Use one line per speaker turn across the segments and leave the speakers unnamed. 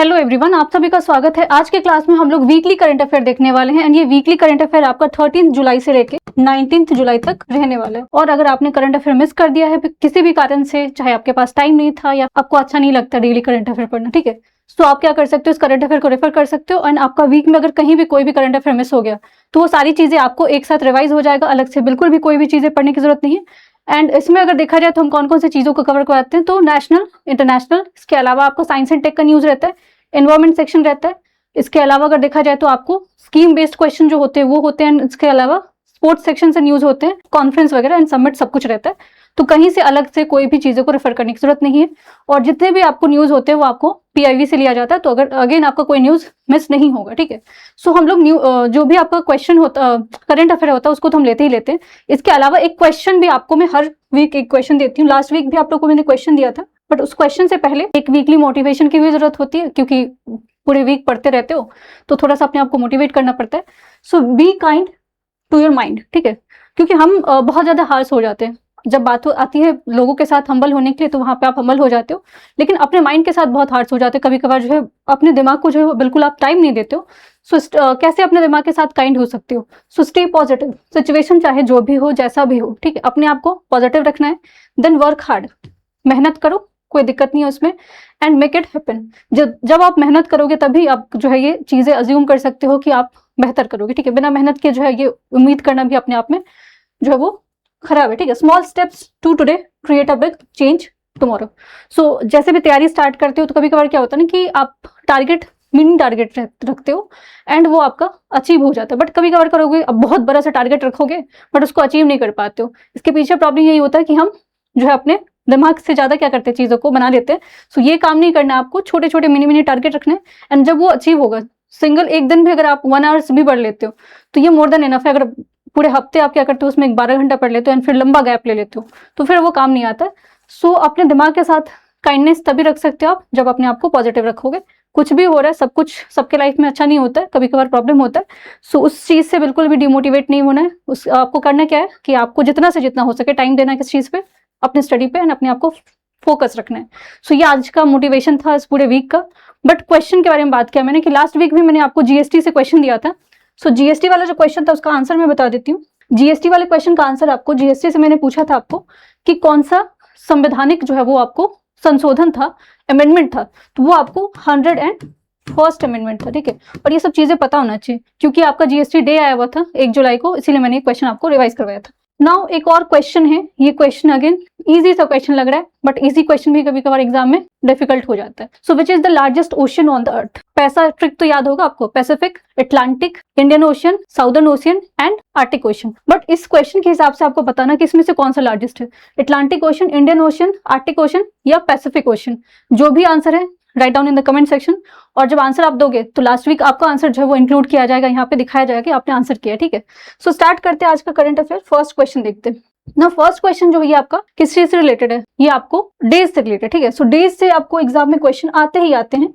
Hello everyone, आप सभी का स्वागत है। आज के क्लास में हम लोग वीकली करंट अफेयर देखने वाले हैं एंड ये वीकली करंट अफेयर आपका 13 जुलाई से लेके 19 जुलाई तक रहने वाला है। और अगर आपने करंट अफेयर मिस कर दिया है किसी भी कारण से, चाहे आपके पास टाइम नहीं था या आपको अच्छा नहीं लगता डेली करंट अफेयर पढ़ना, ठीक है, तो आप क्या कर सकते हो, इस करंट अफेयर को रेफर कर सकते हो एंड आपका वीक में अगर कहीं भी कोई भी करंट अफेयर मिस हो गया तो वो सारी चीजें आपको एक साथ रिवाइज हो जाएगा। अलग से बिल्कुल भी कोई भी चीजें पढ़ने की जरूरत नहीं है। एंड इसमें अगर देखा जाए तो हम कौन कौन सी चीजों को कवर करवाते हैं, तो नेशनल, इंटरनेशनल, इसके अलावा आपको साइंस एंड टेक का न्यूज रहता है, एनवायरमेंट सेक्शन रहता है। इसके अलावा अगर देखा जाए तो आपको स्कीम बेस्ड क्वेश्चन जो होते हैं वो होते हैं। इसके अलावा स्पोर्ट्स सेक्शन से न्यूज होते हैं, कॉन्फ्रेंस वगैरह एंड समिट सब कुछ रहता है। तो कहीं से अलग से कोई भी चीजों को रेफर करने की जरूरत नहीं है। और जितने भी आपको न्यूज होते हैं वो आपको पीआईवी से लिया जाता है, तो अगर अगेन आपका कोई न्यूज मिस नहीं होगा, ठीक है। सो हम लोग जो भी आपका क्वेश्चन होता, करंट अफेयर होता है, उसको तो हम लेते ही लेते हैं। इसके अलावा एक क्वेश्चन भी आपको मैं हर वीक एक क्वेश्चन देती हूँ। लास्ट वीक भी आप लोग को मैंने क्वेश्चन दिया था, बट उस क्वेश्चन से पहले एक वीकली मोटिवेशन की भी जरूरत होती है, क्योंकि पूरे वीक पढ़ते रहते हो तो थोड़ा सा अपने आप को मोटिवेट करना पड़ता है। So be kind to your mind, ठीक है, क्योंकि हम बहुत ज्यादा हार्श हो जाते हैं जब बात आती है लोगों के साथ हम्बल होने के लिए, तो वहां पे आप हम्बल हो जाते हो, लेकिन अपने माइंड के साथ बहुत हार्श हो जाते हो। कभी कभार जो है अपने दिमाग को जो है बिल्कुल आप टाइम नहीं देते हो। सो कैसे अपने दिमाग के साथ काइंड हो सकते हो? सो स्टे पॉजिटिव, सिचुएशन चाहे जो भी हो, जैसा भी हो, ठीक है, अपने आप को पॉजिटिव रखना है। देन वर्क हार्ड, मेहनत करो, कोई दिक्कत नहीं है उसमें, एंड मेक इट हैपन। जब आप मेहनत करोगे तभी आप जो है ये चीजें अज्यूम कर सकते हो कि आप बेहतर करोगे, ठीक है। बिना मेहनत के जो है ये उम्मीद करना भी अपने आप में जो है वो खराब है, ठीक है। Small steps to today create a big change tomorrow. So जैसे भी तैयारी स्टार्ट करते हो तो कभी कभार क्या होता है ना कि आप टारगेट, मिनी टारगेट रखते हो एंड वो आपका अचीव हो जाता है। बट कभी कभार करोगे, अब बहुत बड़ा सा टारगेट रखोगे बट उसको अचीव नहीं कर पाते हो। इसके पीछे प्रॉब्लम यही होता है कि हम जो है अपने दिमाग से ज्यादा क्या करते हैं, चीजों को बना लेते हैं। सो ये काम नहीं करना, आपको छोटे छोटे मिनी मिनी टारगेट रखने हैं एंड जब वो अचीव होगा, सिंगल एक दिन भी अगर आप 1 आवर्स भी पढ़ लेते हो तो ये मोर देन इनफ है। अगर पूरे हफ्ते आप क्या करते हो उसमें 12 घंटा पढ़ लेते हो एंड फिर लंबा गैप ले लेते हो तो फिर वो काम नहीं आता। सो अपने दिमाग के साथ काइंडनेस तभी रख सकते हो आप जब अपने आप को पॉजिटिव रखोगे। कुछ भी हो रहा है, सब कुछ सबके लाइफ में अच्छा नहीं होता है, कभी कभार प्रॉब्लम होता है। सो उस चीज से बिल्कुल भी डिमोटिवेट नहीं होना है। आपको करना क्या है कि आपको जितना से जितना हो सके टाइम देना है किस चीज पे, अपने स्टडी पे, एंड अपने आप को फोकस रखना है। सो ये आज का मोटिवेशन था इस पूरे वीक का। बट क्वेश्चन के बारे में बात किया मैंने कि लास्ट वीक भी मैंने आपको जीएसटी से क्वेश्चन दिया था। सो जीएसटी वाला जो क्वेश्चन था उसका आंसर मैं बता देती हूँ। जीएसटी वाले क्वेश्चन का आंसर आपको, जीएसटी से मैंने पूछा था आपको कि कौन सा संवैधानिक जो है वो आपको संशोधन था, अमेंडमेंट था, तो वो आपको 101st अमेंडमेंट था, ठीक है। और ये सब चीजें पता होना चाहिए क्योंकि आपका जीएसटी डे आया हुआ था 1 जुलाई को, इसीलिए मैंने ये क्वेश्चन आपको रिवाइज करवाया था। नाउ एक और क्वेश्चन है, ये क्वेश्चन अगेन इजी सा क्वेश्चन लग रहा है बट इजी क्वेश्चन भी कभी कभार एग्जाम में डिफिकल्ट हो जाता है। So which is the largest ocean on the earth? पैसा ट्रिक तो याद होगा आपको, Pacific, Atlantic, Indian Ocean, Southern Ocean and Arctic Ocean. But इस क्वेश्चन के हिसाब से आपको बताना कि इसमें से कौन सा लार्जेस्ट है, Atlantic ocean, Indian ocean, Arctic ocean या पैसिफिक ओशन। जो भी आंसर है write down in the comment section. और जब आंसर आप दोगे तो लास्ट वीक आपका आंसर जो है वो इंक्लूड किया जाएगा, यहाँ पे दिखाया जाएगा कि आपने आंसर किया, ठीक है। सो स्टार्ट करते हैं आज का करंट अफेयर। फर्स्ट क्वेश्चन देखते हैं ना। फर्स्ट क्वेश्चन जो ये आपका किस चीज से रिलेटेड है, ये आपको डेज से रिलेटेड, ठीक है। सो डेज से आपको एग्जाम में क्वेश्चन आते ही आते हैं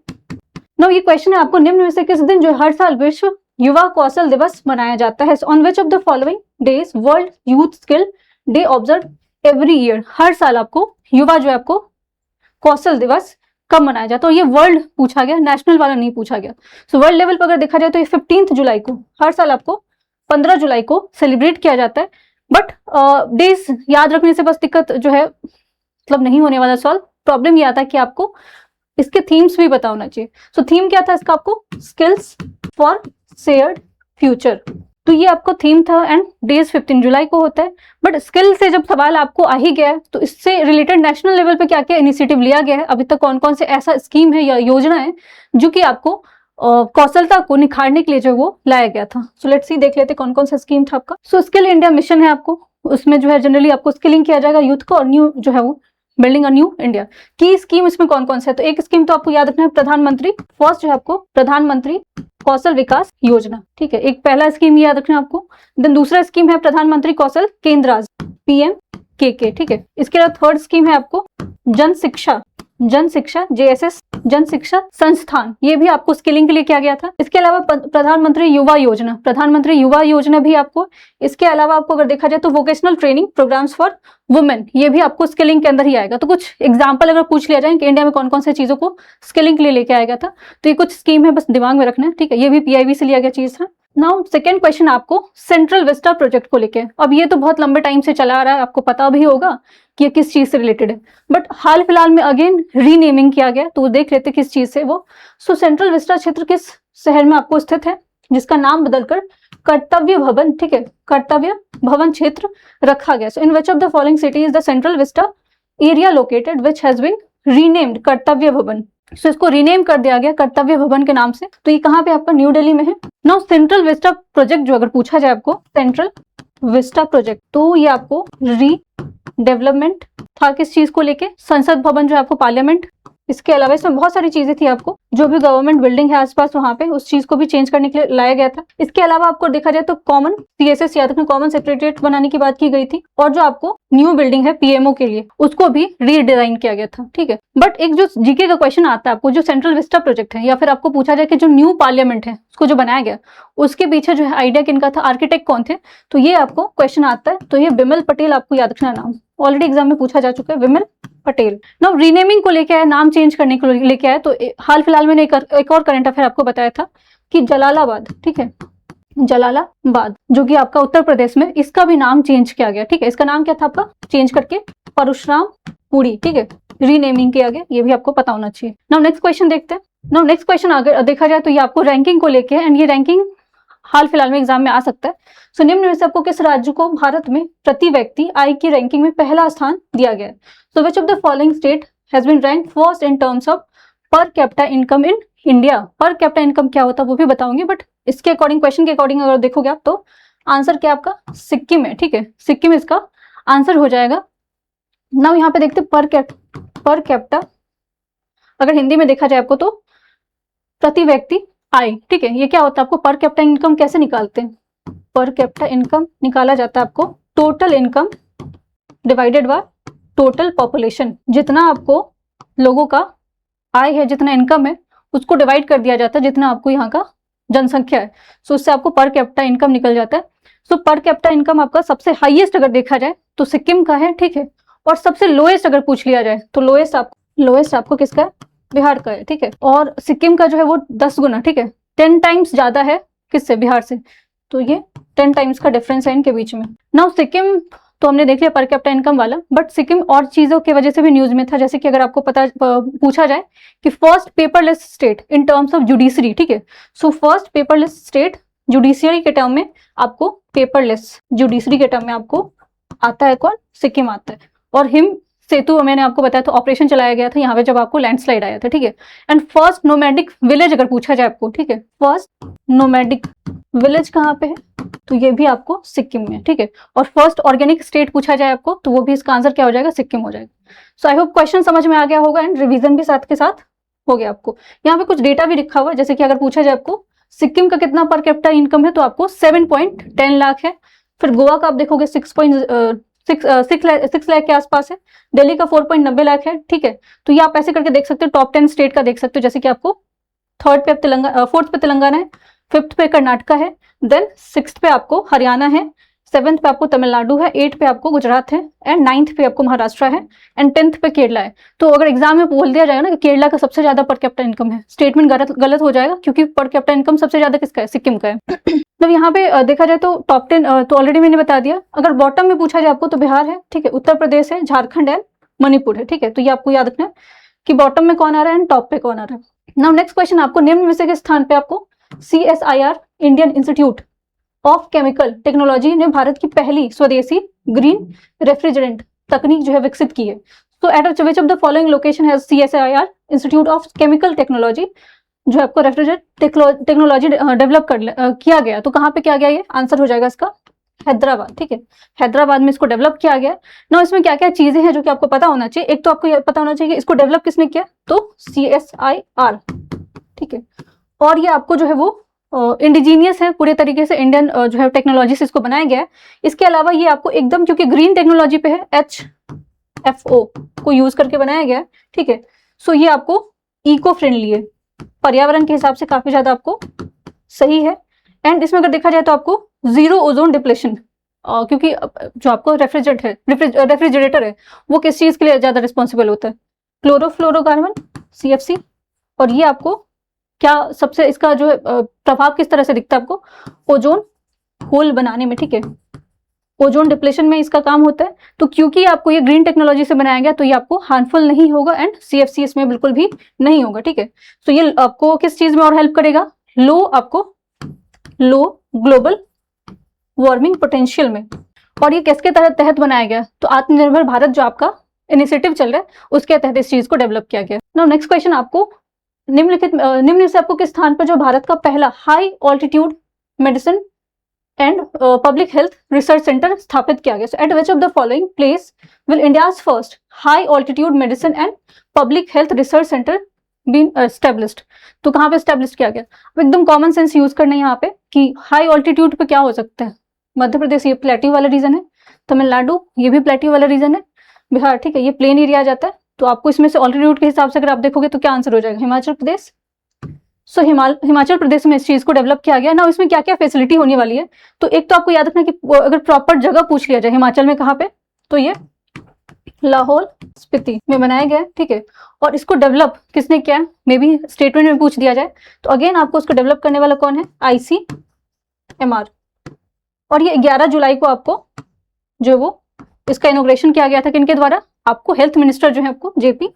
ना। ये क्वेश्चन है आपको, निम्न में से किस दिन जो हर साल विश्व युवा कौशल दिवस मनाया जाता है? On which of the following days World Youth Skill Day observe every year? हर साल आपको युवा जो है आपको कौशल दिवस कब मनाया जाता है? तो ये वर्ल्ड पूछा गया, नेशनल वाला नहीं पूछा गया। सो वर्ल्ड लेवल पर अगर देखा जाए तो ये 15 जुलाई को, हर साल आपको 15 जुलाई को सेलिब्रेट किया जाता है। बट डेज याद रखने से बस दिक्कत जो है मतलब नहीं होने वाला सॉल्व। प्रॉब्लम ये आता है कि आपको इसके थीम्स भी पता होना चाहिए। सो थीम क्या था इसका आपको? Skills for shared future. तो ये आपको थीम था एंड डेज 15 जुलाई को होता है। बट स्किल से जब सवाल आपको आ ही गया है तो इससे रिलेटेड नेशनल लेवल पे क्या क्या इनिशिएटिव लिया गया है, अभी तक कौन कौन से ऐसा स्कीम है या योजना है जो कि आपको कौशलता को निखारने के लिए जो वो लाया गया था। सो लेट्स सी, देख लेते कौन कौन सा स्कीम था आपका। सो स्किल इंडिया मिशन है आपको, उसमें जो है जनरली आपको स्किलिंग किया जाएगा यूथ को, और न्यू जो है वो बिल्डिंग अ न्यू इंडिया की स्कीम इसमें कौन कौन से है? तो एक स्कीम तो आपको याद रखना है, प्रधानमंत्री, फर्स्ट जो है आपको प्रधानमंत्री कौशल विकास योजना, ठीक है, एक पहला स्कीम याद रखना है आपको। देन दूसरा स्कीम है प्रधानमंत्री कौशल केंद्र राज, PMKK, ठीक है। इसके अलावा थर्ड स्कीम है आपको जन शिक्षा जन शिक्षा JSS जन शिक्षा संस्थान, ये भी आपको स्किलिंग के लिए किया गया था। इसके अलावा प्रधानमंत्री युवा योजना भी आपको, इसके अलावा आपको अगर देखा जाए तो vocational training programs for women, ये भी आपको स्किलिंग के अंदर ही आएगा। तो कुछ एग्जाम्पल अगर पूछ लिया जाए कि इंडिया में कौन कौन से चीजों को स्किलिंग के लिए लेके आया गया था, तो ये कुछ स्कीम है, बस दिमाग में रखना है, ठीक है। ये भी PIB से लिया गया चीज था। नाउ सेकेंड क्वेश्चन आपको सेंट्रल विस्टा प्रोजेक्ट को लेके, अब ये तो बहुत लंबे टाइम से चला आ रहा है, आपको पता भी होगा कि ये किस चीज से रिलेटेड है, बट हाल फिलहाल में अगेन रीनेमिंग किया गया, तो देख लेते किस चीज से वो। सो सेंट्रल विस्टा क्षेत्र किस शहर में आपको स्थित है, जिसका नाम बदलकर कर्तव्य भवन, ठीक है, कर्तव्य भवन क्षेत्र रखा गया। So in which of the following city is the Central Vista area located which has been renamed Kartavya Bhavan. सो इसको रीनेम कर दिया गया कर्तव्य भवन के नाम से। तो ये कहाँ पे आपका, न्यू दिल्ली में है। नाउ सेंट्रल विस्टा प्रोजेक्ट जो अगर पूछा जाए आपको, सेंट्रल विस्टा प्रोजेक्ट, तो ये आपको रीडेवलपमेंट था किस चीज को लेके, संसद भवन जो है आपको पार्लियामेंट, इसके अलावा इसमें बहुत सारी चीजें थी, आपको जो भी गवर्नमेंट बिल्डिंग है आसपास वहां पे उस चीज को भी चेंज करने के लिए लाया गया था। इसके अलावा आपको देखा जाए तो कॉमन CSS याद रखना, कॉमन सेक्रेटरिएट बनाने की बात की गई थी, और जो आपको न्यू बिल्डिंग है PMO के लिए उसको भी रीडिजाइन किया गया था, ठीक है। बट एक जो जीके का क्वेश्चन आता है आपको, जो सेंट्रल विस्टा प्रोजेक्ट है, या फिर आपको पूछा जाए कि जो न्यू पार्लियामेंट है उसको जो बनाया गया उसके पीछे जो है आइडिया किनका था, आर्किटेक्ट कौन थे, तो ये आपको क्वेश्चन आता है। तो ये विमल पटेल आपको याद रखना नाम, ऑलरेडी एग्जाम में पूछा जा चुका है, विमल पटेल। नाउ रीनेमिंग को लेके आया, नाम चेंज करने को लेके आया, तो हाल फिलहाल मैंने एक और करंट अफेयर आपको बताया था कि जलालाबाद, ठीक है, जलालाबाद जो कि आपका उत्तर प्रदेश में, इसका भी नाम चेंज किया गया, ठीक है। इसका नाम क्या था आपका, चेंज करके परशुराम पुरी, ठीक है, रीनेमिंग किया गया, ये भी आपको पता होना चाहिए। नाउ नेक्स्ट क्वेश्चन देखते हैं। नाउ नेक्स्ट क्वेश्चन अगर देखा जाए तो ये आपको रैंकिंग को लेके है, एंड ये रैंकिंग हाल फिलहाल में एग्जाम में आ सकता है। सो निम्न में से आपको किस राज्य को भारत में प्रति व्यक्ति आय की रैंकिंग में पहला स्थान दिया गया है। So which of the following state has been ranked first in terms of per capita income in India. Per capita income क्या होता है वो भी बताऊंगी, बट इसके अकॉर्डिंग, क्वेश्चन के अकॉर्डिंग अगर देखोगे आप तो आंसर क्या आपका सिक्किम है, ठीक है, सिक्किम इसका आंसर हो जाएगा। नाउ यहाँ पे देखते पर कैपिटा, अगर हिंदी में देखा जाए आपको तो प्रति व्यक्ति आय, ठीक है। ये क्या होता है आपको, पर कैपिटा इनकम कैसे निकालते हैं, पर कैपिटा इनकम निकाला जाता है आपको total income divided by total population, जितना आपको लोगों का आय है, जितना इनकम है उसको डिवाइड कर दिया जाता है जितना आपको यहाँ का जनसंख्या है। सो उससे आपको पर कैपिटा इनकम निकल जाता है। सो पर कैपिटा इनकम आपका सबसे हाईएस्ट अगर देखा जाए तो सिक्किम का है, ठीक है, और सबसे लोएस्ट अगर पूछ लिया जाए तो लोएस्ट आपको किसका है, बिहार का है, ठीक है। और सिक्किम का जो है वो 10 गुना, ठीक है, 10 टाइम्स ज्यादा है किससे, बिहार से। तो ये 10 टाइम्स का डिफरेंस है इनके बीच में। नाउ सिक्किम तो हमने देख लिया पर कैपिटा इनकम वाला, बट सिक्किम और चीजों की वजह से भी न्यूज में था, जैसे कि अगर आपको पूछा जाए कि first paperless state in terms of judiciary, ठीक है। So first paperless state judiciary के टर्म में आपको, पेपरलेस जुडिशरी के टर्म में आपको आता है कौन, सिक्किम आता है। और हिम सेतु मैंने आपको बताया था, ऑपरेशन चलाया गया था यहाँ पे जब आपको लैंडस्लाइड आया था, ठीक है। एंड फर्स्ट नोमैडिक विलेज अगर पूछा जाए आपको, ठीक है, फर्स्ट नोमैडिक विलेज कहाँ पे है, तो ये भी आपको सिक्किम में, ठीक है। और फर्स्ट ऑर्गेनिक स्टेट पूछा जाए आपको तो वो भी इसका आंसर क्या हो जाएगा, सिक्किम हो जाएगा। सो आई होप क्वेश्चन समझ में आ गया होगा, एंड रिवीजन भी साथ के साथ हो गया आपको। यहाँ पे कुछ डेटा भी लिखा हुआ है, जैसे कि अगर पूछा जाए आपको सिक्किम का कितना पर कैपिटा इनकम है, तो आपको 7.10 लाख है। फिर गोवा का आप देखोगे 6 लाख के आसपास है। दिल्ली का 4.90 लाख है, ठीक है। तो ये आप ऐसे करके देख सकते हो, टॉप 10 स्टेट का देख सकते हो, जैसे कि आपको फोर्थ पे तेलंगाना है, 5th पे कर्नाटका है, देन 6th पे आपको हरियाणा है, 7th पे आपको तमिलनाडु है, 8th पे आपको गुजरात है, एंड 9th पे आपको महाराष्ट्र है, एंड 10th पे केरला है। तो अगर एग्जाम में बोल दिया जाएगा ना कि केरला का सबसे ज्यादा पर कैपिटा इनकम है, स्टेटमेंट गलत हो जाएगा, क्योंकि पर कैपिटा इनकम सबसे ज्यादा किसका है, सिक्किम का है। तो यहाँ पे देखा जाए तो टॉप 10 तो ऑलरेडी मैंने बता दिया। अगर बॉटम में पूछा जाए आपको तो बिहार है, ठीक है, उत्तर प्रदेश है, झारखंड है, मणिपुर है, ठीक है। तो ये आपको याद रखना है कि बॉटम में कौन आ रहा है एंड टॉप पे कौन आ रहा है। नाउ नेक्स्ट क्वेश्चन आपको, निम्न में से किस स्थान पे आपको CSIR Indian institute of chemical technology ने भारत की पहली स्वदेशी ग्रीन रेफ्रिजरेंट तकनीक जो है विकसित की है। तो eight which of the following location has CSIR institute of chemical technology जो आपको रेफ्रिजरेंट टेक्नोलॉजी डेवलप किया गया, तो कहाँ पे किया गया, ये आंसर हो जाएगा इसका हैदराबाद, ठीक है, हैदराबाद में इसको डेवलप किया गया। ना इसमें क्या क्या चीजें हैं जो कि आपको पता होना चाहिए। एक तो आपको पता होना चाहिए कि इसको डेवलप किसने किया, तो CSIR, ठीक है। और ये आपको जो है वो इंडिजीनियस है, पूरे तरीके से इंडियन जो है टेक्नोलॉजी से इसको बनाया गया है। इसके अलावा ये आपको एकदम, क्योंकि ग्रीन टेक्नोलॉजी पे है, HFO को यूज करके बनाया गया है, ठीक है। सो ये आपको इको फ्रेंडली है, पर्यावरण के हिसाब से काफी ज्यादा आपको सही है। एंड इसमें अगर देखा जाए तो आपको जीरो ओजोन डिप्लेशन, क्योंकि जो आपको रेफ्रिजरेटर है वो किस चीज के लिए ज्यादा रिस्पॉन्सिबल होता है, क्लोरोफ्लोरोकार्बन CFC। और ये आपको क्या सबसे इसका जो है प्रभाव किस तरह से दिखता है आपको, ओजोन होल बनाने में, ठीक है, ओजोन डिप्लेशन में इसका काम होता है। तो क्योंकि आपको ये ग्रीन टेक्नोलॉजी से बनाया गया तो ये आपको हार्मफुल नहीं होगा एंड CFC इसमें बिल्कुल भी नहीं होगा, ठीक है। तो ये आपको किस चीज में और हेल्प करेगा, लो ग्लोबल वार्मिंग पोटेंशियल में। और ये किसके तहत बनाया गया, तो आत्मनिर्भर भारत जो आपका इनिशिएटिव चल रहा है उसके तहत इस चीज को डेवलप किया गया। नाउ नेक्स्ट क्वेश्चन, आपको निम्न से आपको किस स्थान पर जो भारत का पहला high altitude medicine and public health research centre स्थापित किया गया। At which of the following place will India's first high altitude medicine and public health research centre been established. तो कहाँ पे एस्टेब्लिश किया गया, अब एकदम कॉमन सेंस यूज करना है यहाँ पे कि हाई ऑल्टीट्यूड पे क्या हो सकता है, मध्य प्रदेश ये प्लेट्यू वाला रीजन है, तमिलनाडु ये भी प्लेट्यू वाला रीजन है, बिहार ठीक है ये प्लेन एरिया आ जाता है। तो आपको इसमें से ऑल्टीट्यूड के हिसाब से अगर आप देखोगे तो क्या आंसर हो जाएगा, हिमाचल प्रदेश। सो हिमाचल प्रदेश में इस चीज को डेवलप किया गया ना। इसमें क्या क्या फैसिलिटी होने वाली है, तो एक तो आपको याद रखना कि अगर प्रॉपर जगह पूछ लिया जाए हिमाचल में कहाँ पे, तो ये लाहौल स्पीति में बनाया गया है, ठीक है। और इसको डेवलप किसने किया है, मे बी स्टेटमेंट में पूछ दिया जाए तो अगेन आपको इसको डेवलप करने वाला कौन है, ICMR। और ये 11 जुलाई को आपको जो वो इसका इनोग्रेशन किया गया था, किनके द्वारा, आपको हेल्थ मिनिस्टर जो है आपको JP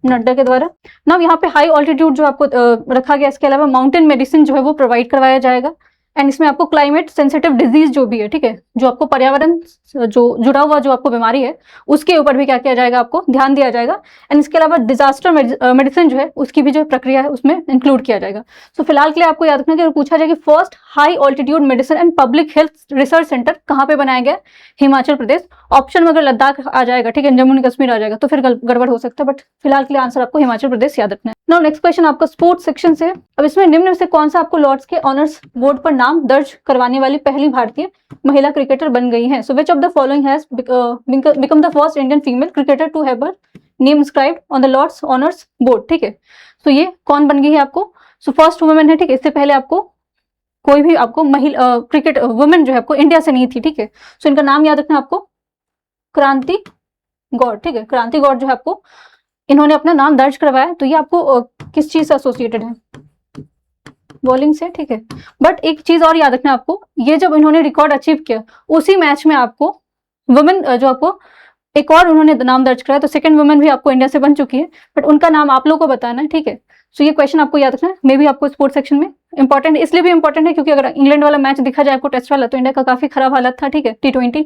नड्डा के द्वारा। ना यहाँ पे हाई ऑल्टीट्यूड जो आपको रखा गया, इसके अलावा माउंटेन मेडिसिन जो है वो प्रोवाइड करवाया जाएगा। एंड इसमें आपको क्लाइमेट सेंसिटिव डिजीज जो भी है, ठीक है, जो आपको पर्यावरण जो जुड़ा हुआ जो आपको बीमारी है उसके ऊपर भी क्या किया जाएगा, आपको ध्यान दिया जाएगा। एंड इसके अलावा डिजास्टर मेडिसिन जो है उसकी भी जो प्रक्रिया है उसमें इंक्लूड किया जाएगा। सो फिलहाल के लिए आपको याद रखना कि अगर पूछा जाए कि first high altitude medicine and public health research centre कहाँ पे बनाया गया, हिमाचल प्रदेश। ऑप्शन में अगर लद्दाख आ जाएगा, ठीक है, जम्मू एंड कश्मीर आ जाएगा तो फिर गड़बड़ हो सकता है, बट फिलहाल के लिए आंसर आपको हिमाचल प्रदेश याद रखना है। नाउ नेक्स्ट क्वेश्चन आपका स्पोर्ट्स सेक्शन से। अब इसमें निम्न में से कौन सा आपको लॉर्ड्स के ऑनर्स बोर्ड पर नाम दर्ज करवाने वाली पहली भारतीय महिला क्रिकेटर बन गई हैं। So which of the following has become the first Indian female cricketer to have her name inscribed on the Lord's honours board, ठीक है। तो ये कौन बन गई है आपको, सो फर्स्ट वुमेन है, ठीक है। इससे पहले आपको कोई भी आपको महिला क्रिकेट वुमेन जो है आपको इंडिया से नहीं थी, ठीक है। सो इनका नाम याद रखना आपको, क्रांति गौड़, ठीक है। क्रांति गौड़ जो है आपको इन्होंने अपना नाम दर्ज करवाया। तो ये आपको किस चीज से एसोसिएटेड है, बॉलिंग से, ठीक है। बट एक चीज और याद रखना आपको, ये जब इन्होंने रिकॉर्ड अचीव किया उसी मैच में आपको वुमेन जो आपको एक और उन्होंने नाम दर्ज कराया, तो सेकंड वुमेन भी आपको इंडिया से बन चुकी है, बट उनका नाम आप लोगों को बताना है, ठीक है। सो ये क्वेश्चन आपको याद रखना है, मे भी आपको स्पोर्ट्स सेक्शन में इंपॉर्टेंट, इसलिए भी इंपॉर्टेंट है क्योंकि अगर इंग्लैंड वाला मैच दिखा जाए आपको टेस्ट वाला, तो इंडिया का काफी खराब हालत था, ठीक है, T20,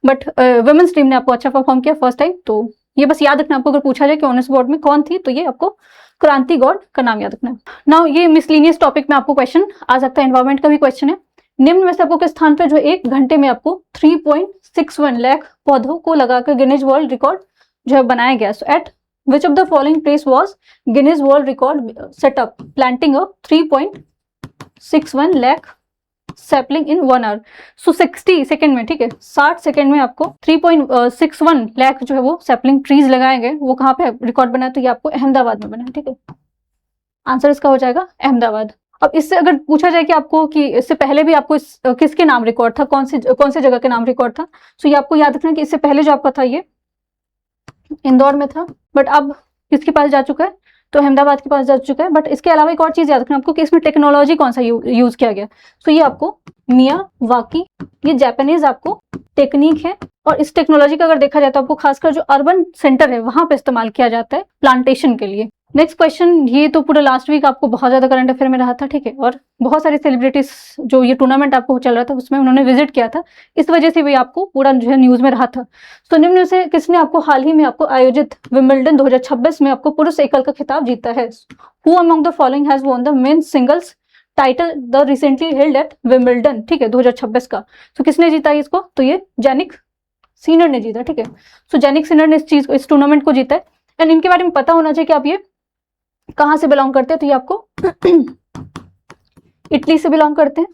बट वुमेन्स टीम ने आपको अच्छा परफॉर्म किया फर्स्ट टाइम। तो ये बस याद रखना आपको, अगर पूछा जाए कि ऑनर्स बोर्ड में कौन थी तो ये आपको क्रांति गौड़ का नाम याद रखना है। नाउ ये मिसलिनियस टॉपिक में आपको क्वेश्चन आ सकता है, एनवायरमेंट का भी क्वेश्चन है। निम्न में से आपको किस स्थान पर जो 1 घंटे में आपको 3.61 लाख पौधों को लगाकर गिनीज वर्ल्ड रिकॉर्ड जो है बनाया गया। So at which of the following place was Guinness World Record setup planting of 3.61 lakh sapling in 1 hour. So 60 second में, ठीक है, 60 सेकेंड में आपको 3.61 लाख जो है वो सैपलिंग ट्रीज लगाए गए। वो कहाँ पे रिकॉर्ड बना है, तो ये आपको अहमदाबाद में बना है, ठीक है। आंसर इसका हो जाएगा अहमदाबाद। अब इससे अगर पूछा जाए कि आपको कि इससे पहले भी आपको किसके नाम रिकॉर्ड था, कौन सी जगह के नाम रिकॉर्ड था, तो ये आपको याद रखना कि इससे पहले जो आपका था ये इंदौर में था, बट अब किसके पास जा चुका है, तो अहमदाबाद के पास जा चुका है। बट इसके अलावा एक और चीज याद रखना आपको कि इसमें टेक्नोलॉजी कौन सा यूज किया गया, तो ये आपको मियावाकी, ये जापानीज आपको टेक्निक है। और इस टेक्नोलॉजी का अगर देखा जाए तो आपको खासकर जो अर्बन सेंटर है वहां पे इस्तेमाल किया जाता है प्लांटेशन के लिए। नेक्स्ट क्वेश्चन, ये तो पूरा लास्ट वीक आपको बहुत ज्यादा करंट अफेयर में रहा था, ठीक है, और बहुत सारी सेलिब्रिटीज जो ये टूर्नामेंट आपको चल रहा था उसमें उन्होंने विजिट किया था, इस वजह से भी आपको पूरा जो है न्यूज में रहा था। तो निम्न से किसने आपको हाल ही में आपको आयोजित विंबलडन 2026 में आपको पुरुष एकल का खिताब जीता है। Who among the following has won the men's singles title the recently held at Wimbledon, ठीक है, 2026 का। तो किसने जीता है इसको, तो ये जेनिक सिनर ने जीता, ठीक है। सो जेनिक सिनर ने इस टूर्नामेंट को जीता है। एंड इनके बारे में पता होना चाहिए कि आप ये कहाँ से बिलोंग करते हैं, तो ये आपको इटली से बिलोंग करते हैं।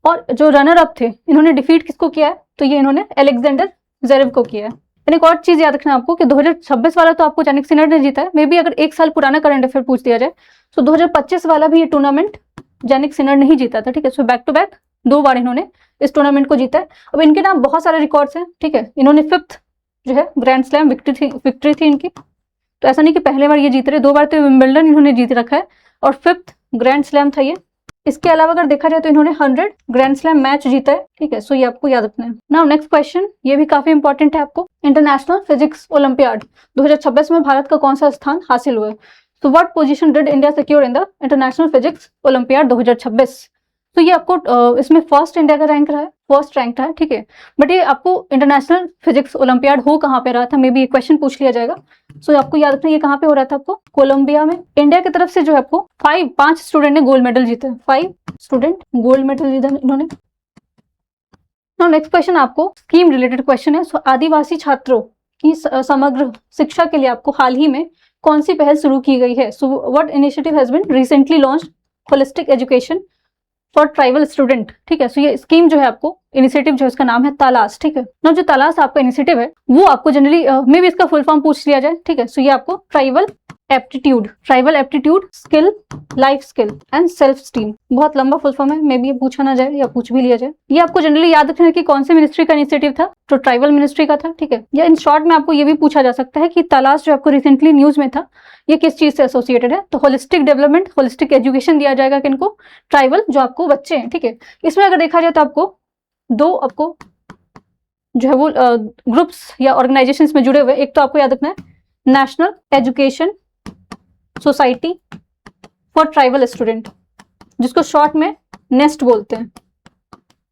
और जो रनर अप थे इन्होंने डिफीट किसको किया है, तो ये इन्होंने अलेक्जेंडर ज़ेरेव को किया है। एंड एक और चीज याद रखना आपको कि 2026 वाला तो आपको जैनिक सिनर ने जीता है, मे बी अगर एक साल पुराना करंट अफेयर पूछ दिया जाए तो 2025 वाला भी ये टूर्नामेंट जैनिक सिनर ने ही जीता था, ठीक है। सो बैक टू बैक 2 बार इन्होंने इस टूर्नामेंट को जीता है। अब इनके नाम बहुत सारे रिकॉर्ड्स हैं, ठीक है। इन्होंने 5th जो है ग्रैंड स्लैम विक्ट्री थी इनकी, तो ऐसा नहीं कि पहले बार ये जीत रहे, 2 बार तो विंबलडन इन्होंने जीत रखा है और 5th ग्रैंड स्लैम था ये। इसके अलावा अगर देखा जाए तो इन्होंने 100 ग्रैंड स्लैम मैच जीता है, ठीक है। सो ये आपको याद रखना है। नाउ नेक्स्ट क्वेश्चन, ये भी काफी इंपॉर्टेंट है आपको। इंटरनेशनल फिजिक्स ओलंपियाड 2026 में भारत का कौन सा स्थान हासिल हुआ है? तो what position did India secure in the international physics olympiad 2026? तो ये आपको इसमें फर्स्ट इंडिया का रैंक रहा है, फर्स्ट रैंक था, ठीक है। बट ये आपको इंटरनेशनल फिजिक्स ओलंपियाड हो कहाँ पे रहा था, मे बी ये क्वेश्चन पूछ लिया जाएगा। सो आपको याद रखना ये कहाँ पे हो रहा था आपको, कोलंबिया में। इंडिया की तरफ से जो है आपको 5 स्टूडेंट ने गोल्ड मेडल जीते, 5 स्टूडेंट गोल्ड मेडल जीता इन्होंने। नाउ नेक्स्ट क्वेश्चन आपको स्कीम रिलेटेड क्वेश्चन है। आदिवासी छात्रों की समग्र शिक्षा के लिए आपको हाल ही में कौन सी पहल शुरू की गई है? So what initiative has been recently launched holistic education for tribal student, ठीक है। सो ये स्कीम जो है आपको इनिशिएटिव जो है उसका नाम है तालाश, ठीक है ना। जो तालाश आपका इनिशिएटिव है वो आपको जनरली मे बी इसका फुल फॉर्म पूछ लिया जाए, ठीक है। सो ये आपको tribal aptitude skill life skill and self esteem, बहुत लंबा फुल फॉर्म है, मे बी ये पूछा ना जाए या पूछ भी लिया जाए। ये आपको जनरली याद रखना है कि कौन से मिनिस्ट्री का इनिशिएटिव था, तो ट्राइबल मिनिस्ट्री का था, ठीक है। या इन शॉर्ट में आपको ये भी पूछा जा सकता है कि तालाश जो आपको रिसेंटली न्यूज में था ये किस चीज से एसोसिएटेड है? तो होलिस्टिक डेवलपमेंट, होलिस्टिक एजुकेशन दिया जाएगा किनको? ट्राइबल जो आपको बच्चे हैं, ठीक है। इसमें अगर देखा जाए तो आपको 2 आपको जो है वो ग्रुप्स या ऑर्गेनाइजेशंस में जुड़े हुए। एक तो आपको याद रखना है national education society for tribal student, जिसको शॉर्ट में नेस्ट बोलते हैं,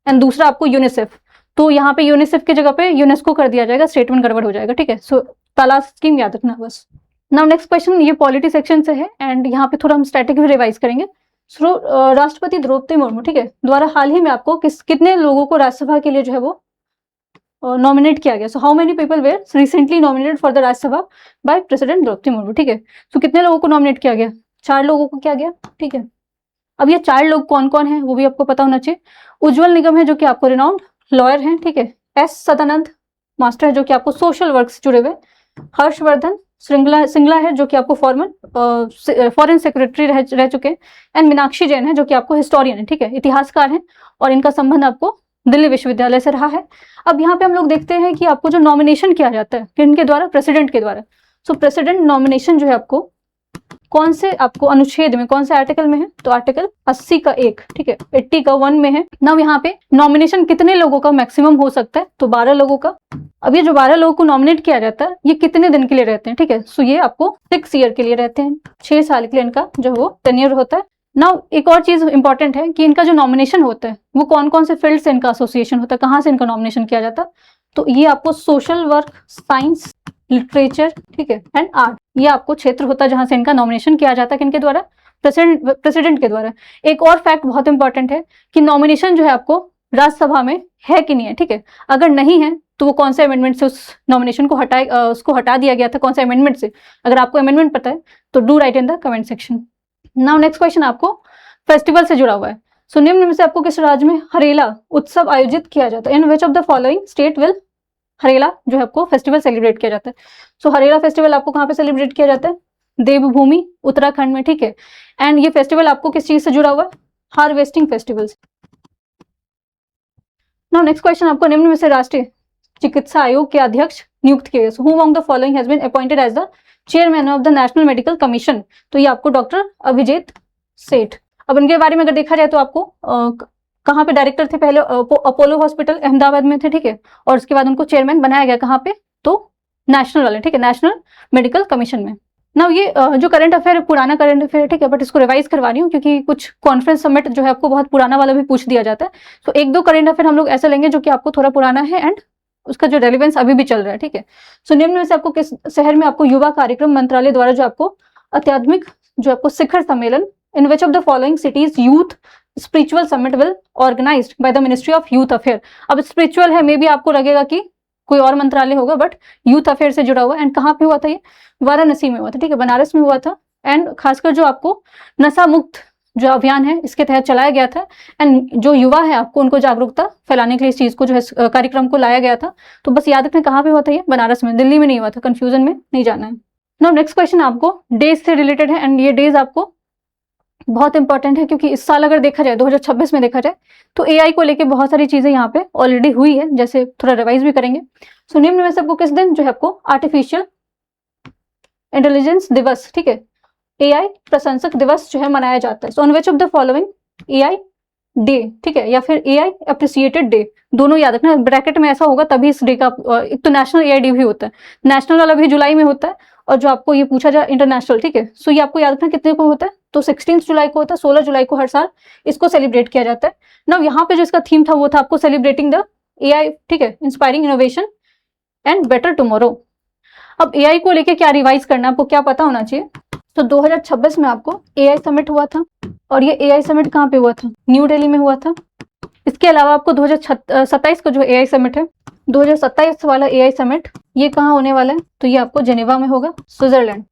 एंड दूसरा आपको यूनिसेफ। तो यहाँ पे यूनिसेफ की जगह पे यूनेस्को कर दिया जाएगा, स्टेटमेंट गड़बड़ हो जाएगा, ठीक है। सो तालाश स्कीम याद रखना बस। नाउ नेक्स्ट क्वेश्चन ये पॉलिटी सेक्शन से है एंड यहाँ पे थोड़ा हम स्टैटिक भी रिवाइज करेंगे। सो राष्ट्रपति द्रौपदी मुर्मू, ठीक है, द्वारा हाल ही में आपको कितने लोगों को राज्यसभा के लिए जो है वो नॉमिनेट किया गया? So how many people were recently nominated for the Rajya Sabha by president Droupadi Murmu, ठीक है। सो कितने लोगों को नॉमिनेट किया गया? 4 लोगों को किया गया, ठीक है। अब ये 4 लोग कौन कौन है वो भी आपको पता होना चाहिए। उज्जवल निगम है जो कि आपको रिनाउंड लॉयर हैं, ठीक है। एस सदानंद मास्टर है जो कि आपको सोशल वर्क से जुड़े हुए। हर्षवर्धन सिंगला है जो कि आपको फॉरेन सेक्रेटरी रह चुके हैं। एंड मीनाक्षी जैन है जो कि आपको हिस्टोरियन है, ठीक है, इतिहासकार हैं, और इनका संबंध आपको दिल्ली विश्वविद्यालय से रहा है। अब यहाँ पे हम लोग देखते हैं कि आपको जो नॉमिनेशन किया जाता है किनके द्वारा? प्रेसिडेंट के द्वारा। सो प्रेसिडेंट नॉमिनेशन जो है आपको कौन से आपको अनुच्छेद में, कौन से आर्टिकल में है? तो आर्टिकल 80 का 1, ठीक है, 80 का 1 में है। नाउ यहाँ पे नॉमिनेशन कितने लोगों का मैक्सिमम हो सकता है? तो 12 लोगों का। अब ये जो 12 लोगों को नॉमिनेट किया जाता है ये कितने दिन के लिए रहते हैं? ठीक है, सो ये आपको 6 ईयर के लिए रहते हैं, 6 साल के लिए इनका जो वो टेन्योर होता है। नाउ एक और चीज इंपॉर्टेंट है कि इनका जो नॉमिनेशन होता है वो कौन कौन से फील्ड से इनका एसोसिएशन होता है, कहाँ से इनका नॉमिनेशन किया जाता है? तो ये आपको सोशल वर्क, साइंस, लिटरेचर, ठीक है, एंड आर्ट, ये आपको क्षेत्र होता है जहां से इनका नॉमिनेशन किया जाता है। किनके द्वारा? प्रेसिडेंट के द्वारा। एक और फैक्ट बहुत इंपॉर्टेंट है कि नॉमिनेशन जो है आपको राज्यसभा में है कि नहीं है, ठीक है। अगर नहीं है तो वो कौन से अमेंडमेंट से उस नॉमिनेशन को उसको हटा दिया गया था, कौन से अमेंडमेंट से? अगर आपको अमेंडमेंट पता है तो do right in the comment section. Now next question आपको फेस्टिवल से जुड़ा हुआ है। सो निम्न में से आपको किस राज्य में हरेला उत्सव आयोजित किया जाता है? In which of the following state will Harela जो है आपको फेस्टिवल सेलिब्रेट किया जाता है? सो हरेला फेस्टिवल आपको कहाँ पे सेलिब्रेट किया जाता है? देवभूमि उत्तराखंड में, ठीक है। एंड ये फेस्टिवल आपको किस चीज से जुड़ा हुआ है? Harvesting festival. Now next question आपको निम्न में से राष्ट्रीय चिकित्सा आयोग के अध्यक्ष नियुक्त किए गए? Who among the following has been appointed as the chairman of the National Medical Commission? तो ये आपको डॉक्टर अभिजीत सेठ। अब इनके बारे में अगर देखा जाए तो आपको कहाँ पे डायरेक्टर थे? पहले अपोलो हॉस्पिटल अहमदाबाद में थे, ठीक है, और उसके बाद उनको चेयरमैन बनाया गया कहाँ पे? तो नेशनल वाले, ठीक है, नेशनल मेडिकल कमीशन में। ना ये जो करंट अफेयर है पुराना करंट अफेयर है, ठीक है, बट इसको रिवाइज करवा रही हूँ क्योंकि कुछ कॉन्फ्रेंस समिट जो है आपको बहुत पुराना वाला भी पूछ दिया जाता है। तो 1-2 करंट अफेयर हम लोग ऐसे लेंगे जो कि आपको थोड़ा पुराना है एंड उसका जो रेलिवेंस अभी भी चल रहा है, ठीक है। सो निम्न में से आपको किस शहर में आपको युवा कार्यक्रम मंत्रालय द्वारा जो आपको अत्याधुनिक जो आपको शिखर सम्मेलन in which of the following cities youth spiritual summit will organized by the ministry of youth affair? अब स्पिरिचुअल है, मे बी आपको लगेगा कि कोई और मंत्रालय होगा, बट यूथ अफेयर से जुड़ा हुआ। एंड कहाँ पे हुआ था? ये वाराणसी में हुआ था, ठीक है, बनारस में हुआ था। एंड खासकर जो आपको नशा मुक्त जो अभियान है इसके तहत चलाया गया था। एंड जो युवा है आपको उनको जागरूकता फैलाने के लिए इस चीज को जो है कार्यक्रम को लाया गया था। तो बस याद रखना कहाँ पे हुआ था ये, बनारस में, दिल्ली में नहीं हुआ था, कंफ्यूजन में नहीं जाना है। नाउ नेक्स्ट क्वेश्चन आपको डेज से रिलेटेड है एंड ये डेज आपको बहुत इंपॉर्टेंट है क्योंकि इस साल अगर देखा जाए 2026 में देखा जाए तो एआई को लेके बहुत सारी चीजें यहाँ पे ऑलरेडी हुई है, जैसे थोड़ा रिवाइज भी करेंगे। सो निम्न में से आपको किस दिन जो है आपको आर्टिफिशियल इंटेलिजेंस दिवस, ठीक है, एआई प्रशंसक दिवस जो है मनाया जाता है। So on which of the following AI day, ठीक है, या फिर एआई अप्रिसिएटेड डे, दोनों याद रखना, ब्रैकेट में ऐसा होगा तभी इस डे का। एक तो नेशनल एआई डे भी होता है, नेशनल वाला भी जुलाई में होता है, और जो आपको ये पूछा जाए इंटरनेशनल, ठीक है। सो ये आपको याद रखना कितने को होता है, तो 16 जुलाई को होता है, 16 जुलाई को हर साल इसको सेलिब्रेट किया जाता है। नाउ यहाँ पे जो इसका थीम था वो था आपको सेलिब्रेटिंग द एआई, ठीक है, inspiring innovation and better tomorrow. अब एआई को लेके क्या रिवाइज करना है, आपको क्या पता होना चाहिए। तो 2026 में आपको एआई समिट हुआ था, और ये एआई समिट कहाँ पे हुआ था, न्यू दिल्ली में हुआ था। इसके अलावा आपको 2027 का जो एआई समिट है, 2027 वाला एआई समिट ये कहाँ होने वाला है, तो ये आपको जेनेवा में होगा, स्विट्जरलैंड।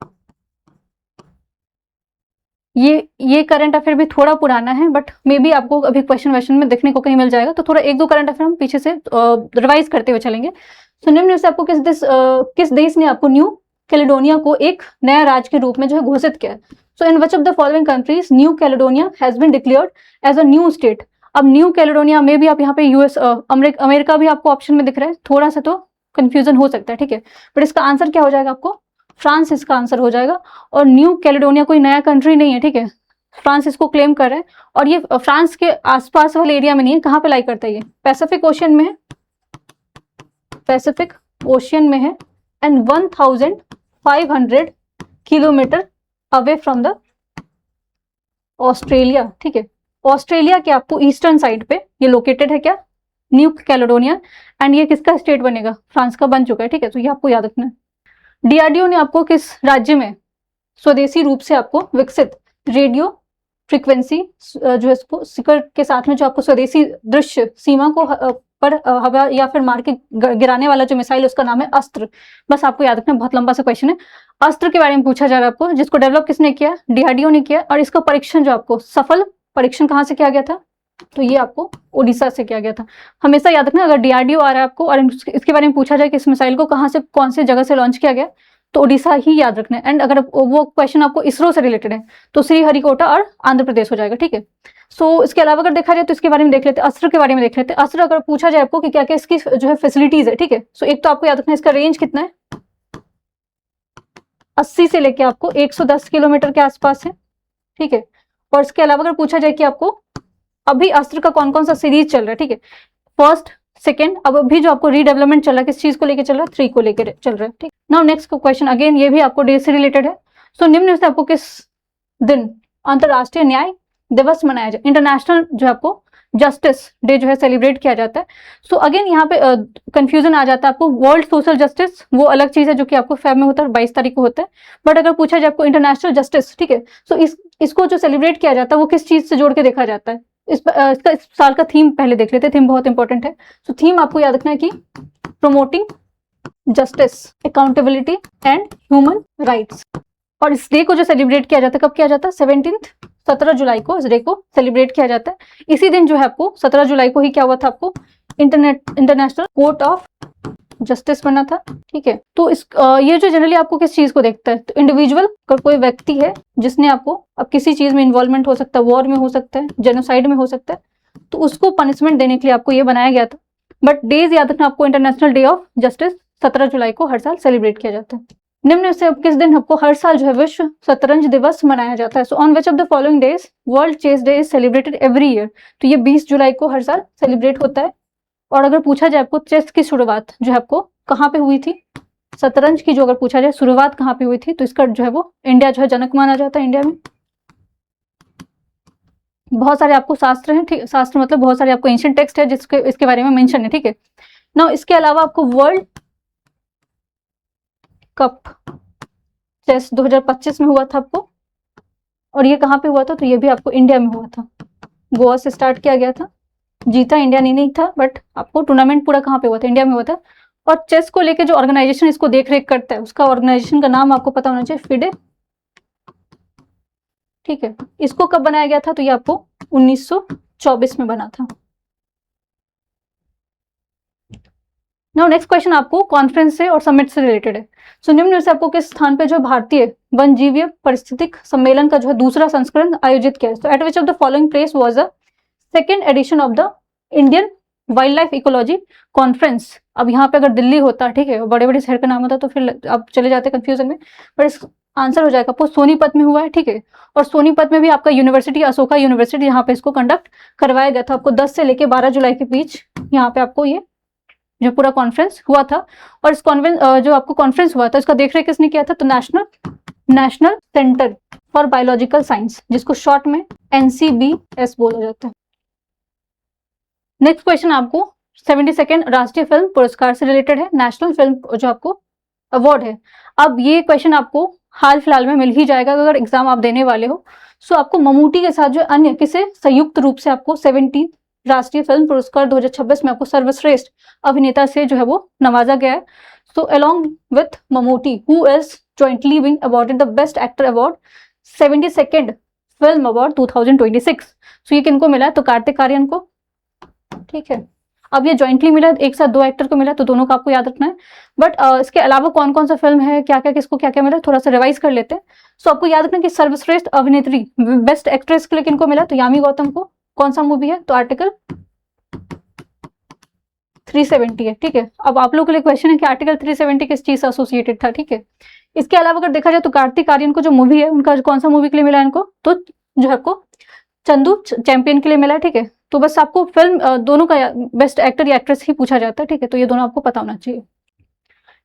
ये करंट अफेयर भी थोड़ा पुराना है, बट मे बी आपको अभी क्वेश्चन में देखने को कहीं मिल जाएगा, तो थोड़ा एक दो करंट अफेयर हम पीछे से रिवाइज करते हुए चलेंगे। तो निम्न से आपको किस देश ने आपको न्यू कैलेडोनिया को एक नया राज्य के रूप में जो है घोषित किया है। So in which of the following countries New Caledonia has been declared as a new state. अब न्यू कैलेडोनिया में भी आप यहाँ पे यूएस अमेरिका भी आपको ऑप्शन में दिख रहा है, थोड़ा सा तो कंफ्यूजन हो सकता है, ठीक है, बट इसका आंसर क्या हो जाएगा, आपको फ्रांस इसका आंसर हो जाएगा। और न्यू कैलेडोनिया कोई नया कंट्री नहीं है, ठीक है, फ्रांस इसको क्लेम कर रहा है, और ये फ्रांस के आसपास वाले एरिया में नहीं है। कहाँ पे लाई करता है, ये पैसिफिक ओशियन में है, पैसिफिक ओशियन में है, and 1500 kilometre away from the Australia, ठीक है, ऑस्ट्रेलिया के आपको ईस्टर्न साइड पे ये लोकेटेड है, क्या, न्यू कैलेडोनिया। एंड ये किसका स्टेट बनेगा, फ्रांस का बन चुका है, ठीक है, तो ये आपको याद रखना है। डीआरडीओ ने आपको किस राज्य में स्वदेशी रूप से आपको विकसित रेडियो फ्रीक्वेंसी जो है इसको शिखर के साथ में जो आपको स्वदेशी दृश्य सीमा को पर हवा या फिर मार के गिराने वाला जो मिसाइल, उसका नाम है अस्त्र। बस आपको याद रखना, बहुत लंबा सा क्वेश्चन है। अस्त्र के बारे में पूछा जा रहा है आपको, जिसको डेवलप किसने किया, डीआरडीओ ने किया, और इसका परीक्षण जो आपको सफल परीक्षण कहाँ से किया गया था, तो ये आपको ओडिशा से किया गया था। हमेशा याद रखना, अगर डीआरडीओ आ रहा है आपको और इसके बारे में पूछा जाए कि इस मिसाइल को कहाँ से, कौन से जगह से लॉन्च किया गया, तो ओडिशा ही याद रखना है। एंड अगर वो क्वेश्चन आपको इसरो से रिलेटेड है तो श्रीहरिकोटा और आंध्र प्रदेश हो जाएगा, ठीक है। सो इसके अलावा अगर देखा जाए तो इसके बारे में देख लेते हैं, अस्त्र के बारे में देख लेते हैं। अस्त्र अगर पूछा जाए आपको कि क्या क्या इसकी जो है फैसिलिटीज है, ठीक है। सो एक तो आपको याद रखना है इसका रेंज कितना है, 80 से लेके आपको 110 किलोमीटर के आसपास है, ठीक है। और इसके अलावा अगर पूछा जाए कि आपको अभी अस्त्र का कौन कौन सा सीरीज चल रहा है, ठीक है, फर्स्ट सेकेंड, अब अभी जो आपको रीडेवलपमेंट चल रहा है किस चीज को लेकर चल रहा है, 3 को लेकर चल रहा है, ठीक। नाउ नेक्स्ट क्वेश्चन, अगेन ये भी आपको डे से रिलेटेड है। सो निम्न से आपको किस दिन अंतरराष्ट्रीय न्याय दिवस मनाया जाए, इंटरनेशनल जो आपको जस्टिस डे जो है सेलिब्रेट किया जाता है। सो अगेन यहाँ पे कंफ्यूजन आ जाता है आपको, वर्ल्ड सोशल जस्टिस वो अलग चीज है जो कि आपको फेब में होता है, 22 तारीख को होता है। बट अगर पूछा जाए आपको इंटरनेशनल जस्टिस, ठीक है, सो इसको जो सेलिब्रेट किया जाता है वो किस चीज से जोड़ के देखा जाता है, इसका इस साल का थीम पहले देख लेते हैं, थीम बहुत इंपॉर्टेंट है। सो थीम आपको याद रखना है कि promoting justice, accountability and human rights. और इस डे को जो सेलिब्रेट किया जाता है, कब किया जाता है, 17 जुलाई को इस डे को सेलिब्रेट किया जाता है। इसी दिन जो है आपको 17 जुलाई को ही क्या हुआ था, आपको इंटरनेशनल कोर्ट ऑफ जस्टिस बना था, ठीक है। तो इस ये जो जनरली आपको किस चीज को देखता है, तो इंडिविजुअल अगर कोई व्यक्ति है जिसने आपको अब किसी चीज में इन्वॉल्वमेंट हो सकता है, वॉर में हो सकता है, जेनोसाइड में हो सकता है, तो उसको पनिशमेंट देने के लिए आपको ये बनाया गया था। बट डेज याद रखना आपको, इंटरनेशनल डे ऑफ जस्टिस 17 जुलाई को हर साल सेलिब्रेट किया जाता है। निम्न से किस दिन आपको हर साल जो है विश्व शतरंज दिवस मनाया जाता है। So on which of the following days World Chess Day is celebrated every year. तो ये 20 जुलाई को हर साल सेलिब्रेट होता है। और अगर पूछा जाए आपको चेस की शुरुआत जो है आपको कहाँ पे हुई थी, शतरंज की जो अगर पूछा जाए शुरुआत कहाँ पे हुई थी, तो इसका जो है वो इंडिया जो है जनक माना जाता है। इंडिया में बहुत सारे आपको शास्त्र हैं, ठीक, शास्त्र मतलब बहुत सारे आपको एंशिएंट टेक्स्ट है जिसके इसके बारे में मेंशन है, ठीक है। नाउ इसके अलावा आपको वर्ल्ड कप चेस 2025 में हुआ था आपको, और ये कहाँ पे हुआ था, तो ये भी आपको इंडिया में हुआ था, गोवा से स्टार्ट किया गया था। जीता इंडिया नहीं था, बट आपको टूर्नामेंट पूरा कहाँ पे हुआ था, इंडिया में हुआ था। और चेस को लेके जो ऑर्गेनाइजेशन इसको देख रेख करता है, उसका ऑर्गेनाइजेशन का नाम आपको पता होना चाहिए, फिडे, ठीक है। इसको कब बनाया गया था? तो ये आपको 1924 में बना था। नाउ नेक्स्ट क्वेश्चन आपको कॉन्फ्रेंस से और समिट से रिलेटेड है। सो निम्न में से आपको किस स्थान पे जो भारतीय वन्यजीव परिस्थितिक सम्मेलन का जो है दूसरा संस्करण आयोजित किया है? तो eight which of the following place was a second edition of the Indian wild life ecology conference. अब यहाँ पे अगर दिल्ली होता, ठीक है, बड़े बड़े शहर का नाम होता तो फिर आप चले जाते कंफ्यूजन में, पर इस आंसर हो जाएगा आपको सोनीपत में हुआ है, ठीक है। और सोनीपत में भी आपका यूनिवर्सिटी अशोका यूनिवर्सिटी यहाँ पे इसको कंडक्ट करवाया गया था। आपको 10 से लेके 12 जुलाई के बीच यहाँ पे आपको ये जो पूरा कॉन्फ्रेंस हुआ था। और इस जो आपको कॉन्फ्रेंस हुआ था इसका देखरेख किसने किया था? तो national centre for biological science, जिसको शॉर्ट में NCBS बोला जाता है। नेक्स्ट क्वेश्चन आपको 72nd राष्ट्रीय फिल्म पुरस्कार से रिलेटेड है, नेशनल फिल्म जो आपको अवार्ड है। अब ये क्वेश्चन आपको हाल फिलहाल में मिल ही जाएगा अगर एग्जाम आप देने वाले हो। सो आपको ममूटी के साथ जो अन्य किसे संयुक्त रूप से आपको 17 राष्ट्रीय फिल्म पुरस्कार 2026 में आपको सर्वश्रेष्ठ अभिनेता से जो है वो नवाजा गया है। So along with Mammootty who is jointly being awarded the best actor award 72nd film award 2026। सो ये किनको मिला है? तो कार्तिक आर्यन को, ठीक है। अब ये जॉइंटली मिला, एक साथ दो एक्टर को मिला, तो दोनों का आपको याद रखना है। बट इसके अलावा कौन कौन सा फिल्म है, क्या क्या किसको क्या क्या मिला, थोड़ा सा रिवाइज कर लेते हैं। सो आपको याद रखना कि सर्वश्रेष्ठ अभिनेत्री बेस्ट एक्ट्रेस के लिए किनको मिला? तो यामी गौतम को। कौन सा मूवी है? तो आर्टिकल 370 है, ठीक है। अब आप लोगों के लिए क्वेश्चन है कि आर्टिकल 370 किस चीज से एसोसिएटेड था, ठीक है। इसके अलावा अगर देखा जाए तो कार्तिक आर्यन को जो मूवी है उनका कौन सा मूवी के लिए मिला इनको? तो जो है आपको चंदू चैंपियन के लिए मिला है, ठीक है। तो बस आपको फिल्म दोनों का बेस्ट एक्टर या एक्ट्रेस ही पूछा जाता है, ठीक है। तो ये दोनों आपको पता होना चाहिए।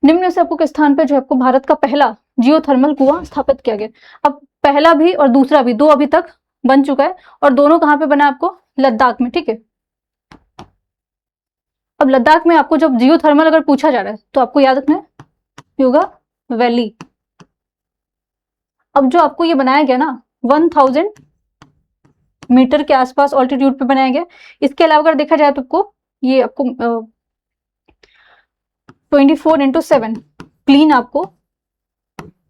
निम्न में से आपको किस स्थान पर जो आपको भारत का पहला जियोथर्मल कुआं स्थापित किया गया? अब पहला भी और दूसरा भी, दो अभी तक बन चुका है, और दोनों कहाँ पे बना? आपको लद्दाख में, ठीक है। अब लद्दाख में आपको जब जियोथर्मल अगर पूछा जा रहा है तो आपको याद रखना है योगा वैली। अब जो आपको ये बनाया गया ना 1000 मीटर के आसपास ऑल्टीट्यूड पे बनाया गया। इसके अलावा अगर देखा जाए तो आपको ये आपको 24/7 क्लीन आपको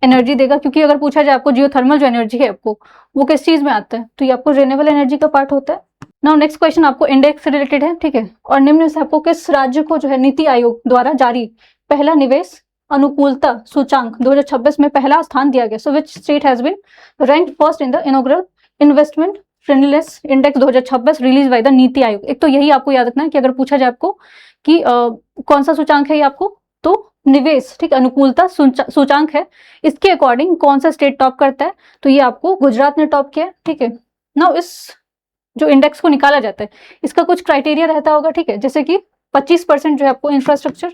एनर्जी देगा, क्योंकि अगर पूछा जाए आपको जियोथर्मल जो एनर्जी है आपको वो किस चीज में आता है? तो ये आपको रिन्यूएबल एनर्जी का पार्ट होता है। नाउ नेक्स्ट क्वेश्चन आपको इंडेक्स से रिलेटेड है, ठीक है। और निम्न से आपको किस राज्य को जो है नीति आयोग द्वारा जारी पहला निवेश अनुकूलता सूचांक 2026 में पहला स्थान दिया गया? So which state has been ranked first in the inaugural investment friendliness index 2026 release by the NITI Aayog. एक तो यही आपको याद रखना है कि अगर पूछा जाए आपको कि कौन सा सूचांक है ये आपको, तो निवेश, ठीक, अनुकूलता सूचांक है। इसके अकॉर्डिंग कौन सा स्टेट टॉप करता है? तो ये आपको गुजरात ने टॉप किया, ठीक है। नाउ इस जो इंडेक्स को निकाला जाता है इसका कुछ क्राइटेरिया रहता होगा, ठीक है। जैसे कि 25% जो है आपको इंफ्रास्ट्रक्चर,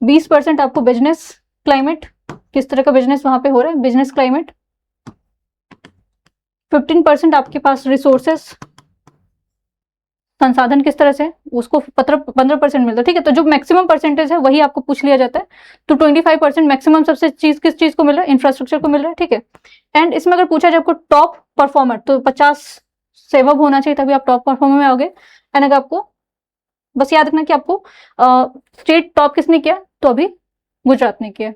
20% आपको बिजनेस क्लाइमेट, किस तरह का बिजनेस वहां पे हो रहा है, बिजनेस क्लाइमेट, 15% आपके पास रिसोर्सेस, संसाधन किस तरह से, उसको 15% मिलता है, ठीक है। तो जो मैक्सिमम परसेंटेज है वही आपको पूछ लिया जाता है। तो 25% मैक्सिमम सबसे चीज किस चीज को मिल रहा है? इंफ्रास्ट्रक्चर को मिल रहा है, ठीक है। एंड इसमें अगर पूछा जाए आपको टॉप परफॉर्मर, तो 50 से अब होना चाहिए तभी आप टॉप परफॉर्मर में आओगे। एंड अगर आपको बस याद रखना कि आपको स्टेट टॉप किसने किया? तो अभी गुजरात ने किया।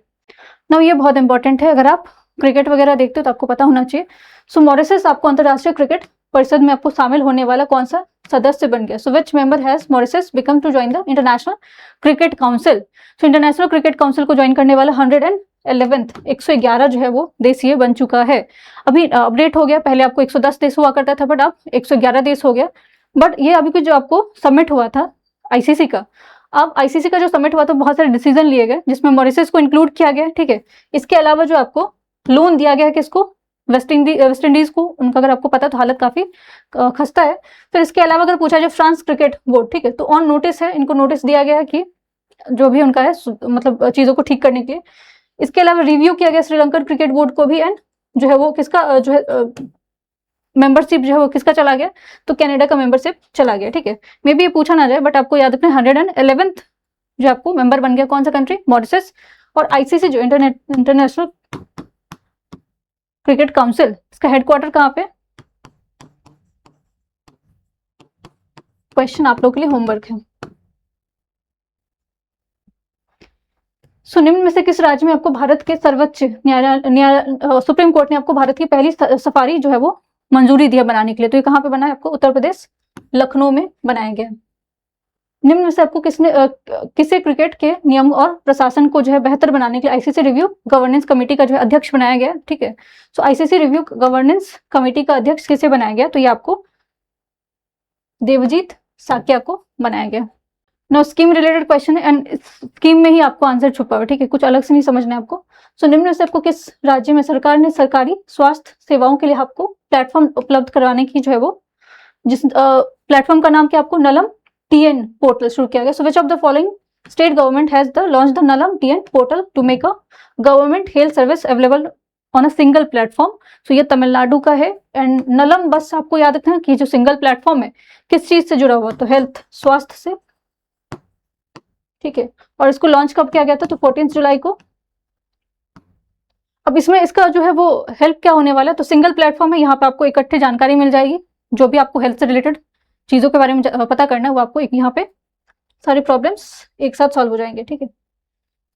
नाउ ये बहुत इंपॉर्टेंट है, अगर आप क्रिकेट वगैरह देखते हो तो आपको पता होना चाहिए। सो मॉरिशस आपको अंतरराष्ट्रीय क्रिकेट परिषद में आपको शामिल होने वाला कौन सा सदस्य बन गया? So which member has Mauritius become to join the International Cricket Council? So International Cricket Council को ज्वाइन करने वाला 111 जो है वो देश ये बन चुका है। अभी अपडेट हो गया, पहले आपको 110 देश हुआ करता था, बट अब 111 देश हो गया। बट ये अभी कुछ जो आपको सबमिट हुआ था आईसीसी का, अब आईसीसी का जो सबमिट हुआ था बहुत सारे डिसीजन लिए गए जिसमें मॉरिशस को इंक्लूड किया गया, ठीक है। इसके अलावा जो आपको लोन दिया गया है किसको? वेस्ट इंडीज को। उनका अगर आपको पता तो हालत काफी खस्ता है। फिर इसके अलावा अगर पूछा जाए फ्रांस क्रिकेट बोर्ड, ठीक है, तो ऑन नोटिस है, इनको नोटिस दिया गया है कि जो भी उनका है मतलब चीजों को ठीक करने के लिए। इसके अलावा रिव्यू किया गया श्रीलंकन क्रिकेट बोर्ड को भी, एंड जो है वो किसका जो है मेंबरशिप जो है वो किसका चला गया? तो कनाडा का मेंबरशिप चला गया, ठीक है। मे बी ये पूछा ना जाए, बट आपको याद रखना 111th जो आपको मेंबर बन गया कौन सा कंट्री? मॉरिशस। और आईसीसी जो इंटरनेशनल क्रिकेट काउंसिल, इसका हेडक्वार्टर कहाँ पे? क्वेश्चन आप लोगों के लिए होमवर्क है। सो निम्न में से किस राज्य में आपको भारत के सर्वोच्च न्यायालय सुप्रीम कोर्ट ने आपको भारत की पहली सफारी जो है वो मंजूरी दिया बनाने के लिए? तो ये कहाँ पे बना है आपको? उत्तर प्रदेश, लखनऊ में बनाया गया। निम्न में से आपको किसे क्रिकेट के नियम और प्रशासन को जो है बेहतर बनाने के लिए आईसीसी रिव्यू गवर्नेंस कमेटी का जो है अध्यक्ष बनाया गया? ठीक है, सो आईसीसी रिव्यू गवर्नेंस कमेटी का अध्यक्ष किसे बनाया गया? तो ये आपको देवजीत साकिया को बनाया गया। नो स्कीम रिलेटेड क्वेश्चन है एंड स्कीम में ही आपको आंसर छुपा हुआ, ठीक है, कुछ अलग से नहीं समझना है आपको। सो निम्न में से आपको किस राज्य में सरकार ने सरकारी स्वास्थ्य सेवाओं के लिए आपको प्लेटफॉर्म उपलब्ध करवाने की जो है वो, जिस प्लेटफॉर्म का नाम क्या आपको नलम TN पोर्टल शुरू किया गया? So which of the following state government has the launch the Nalam TN portal to make a government health service available on a single platform? So ये तमिलनाडु का है। एंड नलम बस आपको याद रखना कि जो सिंगल प्लेटफॉर्म है किस चीज से जुड़ा हुआ? तो हेल्थ, स्वास्थ्य से, ठीक है। और इसको लॉन्च कब किया गया था? तो 14 जुलाई को। अब इसमें इसका जो है वो हेल्प क्या होने वाला है? तो सिंगल प्लेटफॉर्म है, यहाँ पे आपको इकट्ठे जानकारी मिल जाएगी, जो भी आपको हेल्थ से रिलेटेड चीजों के बारे में पता करना है वो आपको यहाँ पे सारे प्रॉब्लम्स एक साथ सॉल्व हो जाएंगे, ठीक है।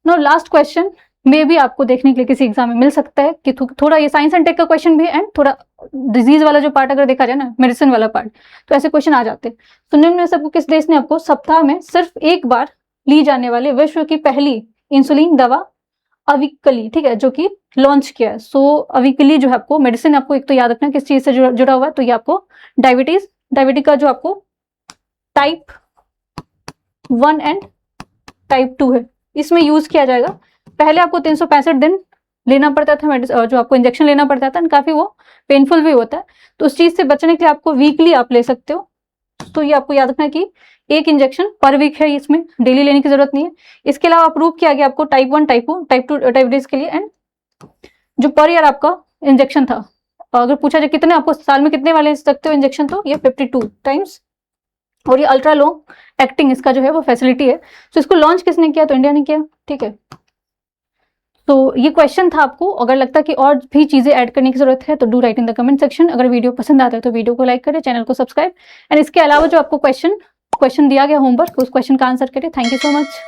नो लास्ट क्वेश्चन में भी आपको देखने के लिए किसी एग्जाम में मिल सकता है कि थोड़ा ये साइंस एंड टेक का क्वेश्चन भी है एंड थोड़ा डिजीज वाला जो पार्ट अगर देखा जाए ना, मेडिसिन वाला पार्ट, तो ऐसे क्वेश्चन आ जाते हैं। तो निम्न में सबको किस देश ने आपको सप्ताह में सिर्फ एक बार ली जाने वाली विश्व की पहली इंसुलिन दवा अविकली, ठीक है, जो कि लॉन्च किया है? सो अविकली जो है आपको मेडिसिन, आपको एक तो याद रखना किस चीज से जुड़ा हुआ है, तो ये आपको डायबिटीज का जो आपको टाइप 1 एंड टाइप 2 है, इसमें यूज किया जाएगा। पहले आपको 365 दिन लेना पड़ता था, जो आपको इंजेक्शन लेना पड़ता था, काफी वो पेनफुल भी होता है, तो उस चीज से बचने के लिए आपको वीकली आप ले सकते हो। तो ये आपको याद रखना कि एक इंजेक्शन पर वीक है, इसमें डेली लेने की जरूरत नहीं है। इसके अलावा अप्रूव किया गया आपको टाइप 1, टाइप 2 डायबिटीज के लिए। एंड जो पर ईयर आपका इंजेक्शन था, अगर पूछा जाए कितने आपको साल में कितने वाले ले सकते हो इंजेक्शन, तो ये 52 टाइम्स। और ये अल्ट्रा लॉन्ग एक्टिंग इसका जो है वो फैसिलिटी है। तो इसको लॉन्च किसने किया? तो इंडिया ने किया, ठीक है। तो ये क्वेश्चन था आपको, अगर लगता है कि और भी चीजें ऐड करने की जरूरत है तो do right in the comment section. अगर वीडियो पसंद आता है तो वीडियो को लाइक करें, चैनल को सब्सक्राइब, एंड इसके अलावा जो आपको क्वेश्चन दिया गया होमवर्क, उस क्वेश्चन का आंसर करें। Thank you so much.